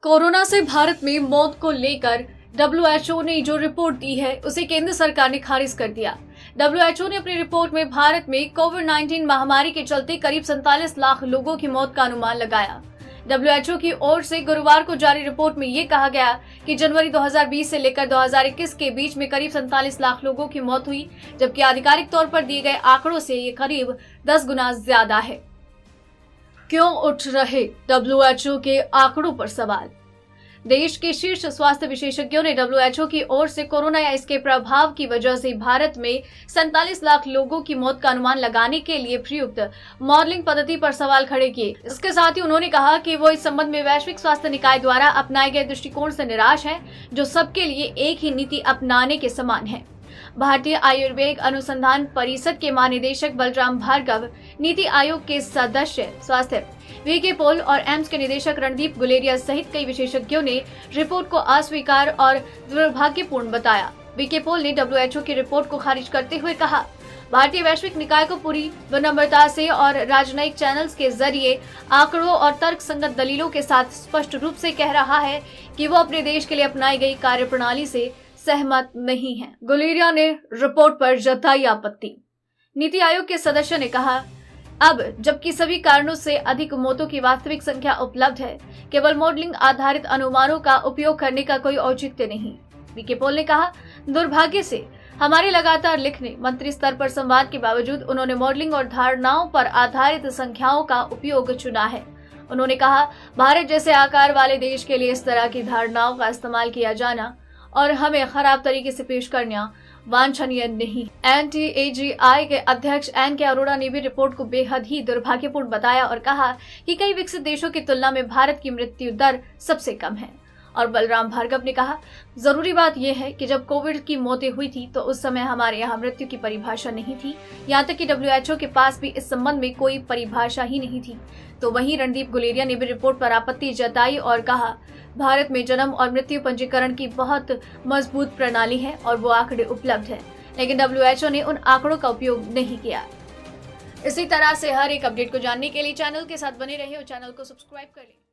Corona से भारत में मौत को लेकर WHO ने जो रिपोर्ट दी है उसे केंद्र सरकार ने खारिज कर दिया। WHO ने अपनी रिपोर्ट में भारत में कोविड-19 महामारी के चलते करीब 47 लाख लोगों की मौत का अनुमान लगाया। WHO की ओर से गुरुवार को जारी रिपोर्ट में ये कहा गया कि जनवरी 2020 से लेकर 2021 के बीच में करीब 47 लाख लोगों की मौत हुई, जबकि आधिकारिक तौर पर दिए गए आंकड़ों से ये करीब 10 गुना ज्यादा है। क्यों उठ रहे WHO के आंकड़ों पर सवाल? देश के शीर्ष स्वास्थ्य विशेषज्ञों ने WHO की ओर से कोरोना या इसके प्रभाव की वजह से भारत में 47 लाख लोगों की मौत का अनुमान लगाने के लिए प्रयुक्त मॉडलिंग पद्धति पर सवाल खड़े किए। इसके साथ ही उन्होंने कहा कि वो इस संबंध में वैश्विक स्वास्थ्य निकाय द्वारा अपनाए गए दृष्टिकोण से निराश हैं, जो सबके लिए एक ही नीति अपनाने के समान है। भारतीय आयुर्वेद अनुसंधान परिषद के महानिदेशक बलराम भार्गव, नीति आयोग के सदस्य स्वास्थ्य वीके पॉल और एम्स के निदेशक रणदीप गुलेरिया सहित कई विशेषज्ञों ने रिपोर्ट को अस्वीकार और दुर्भाग्यपूर्ण बताया। वीके पॉल ने WHO की रिपोर्ट को खारिज करते हुए कहा, भारतीय वैश्विक निकाय को पूरी विनम्रता से और राजनयिक चैनल्स के जरिए आंकड़ों और तर्क संगत दलीलों के साथ स्पष्ट रूप से कह रहा है कि वो अपने देश के लिए अपनाई गई कार्यप्रणाली से सहमत नहीं है। गुलेरिया ने रिपोर्ट पर जताई आपत्ति। नीति आयोग के सदस्य ने कहा, अब जबकि सभी कारणों से अधिक मौतों की वास्तविक संख्या उपलब्ध है, केवल मॉडलिंग आधारित अनुमानों का उपयोग करने का कोई औचित्य नहीं। वीके पॉल ने कहा, दुर्भाग्य से हमारे लगातार लिखने मंत्री स्तर पर संवाद के बावजूद उन्होंने मॉडलिंग और धारणाओं पर आधारित संख्याओं का उपयोग चुना है। उन्होंने कहा, भारत जैसे आकार वाले देश के लिए इस तरह की धारणाओं का इस्तेमाल किया जाना और हमें खराब तरीके से पेश करना वांछनीय नहीं। NTAGI के अध्यक्ष NK अरोड़ा ने भी रिपोर्ट को बेहद ही दुर्भाग्यपूर्ण बताया और कहा कि कई विकसित देशों की तुलना में भारत की मृत्यु दर सबसे कम है। और बलराम भार्गव ने कहा, जरूरी बात यह है कि जब कोविड की मौतें हुई थी तो उस समय हमारे यहाँ मृत्यु की परिभाषा नहीं थी, यहाँ तक कि WHO के पास भी इस संबंध में कोई परिभाषा ही नहीं थी। तो वहीं रणदीप गुलेरिया ने भी रिपोर्ट पर आपत्ति जताई और कहा, भारत में जन्म और मृत्यु पंजीकरण की बहुत मजबूत प्रणाली है और वो आंकड़े उपलब्ध है, लेकिन WHO ने उन आंकड़ों का उपयोग नहीं किया। इसी तरह से हर एक अपडेट को जानने के लिए चैनल के साथ बने रहिए और चैनल को सब्सक्राइब कर लें।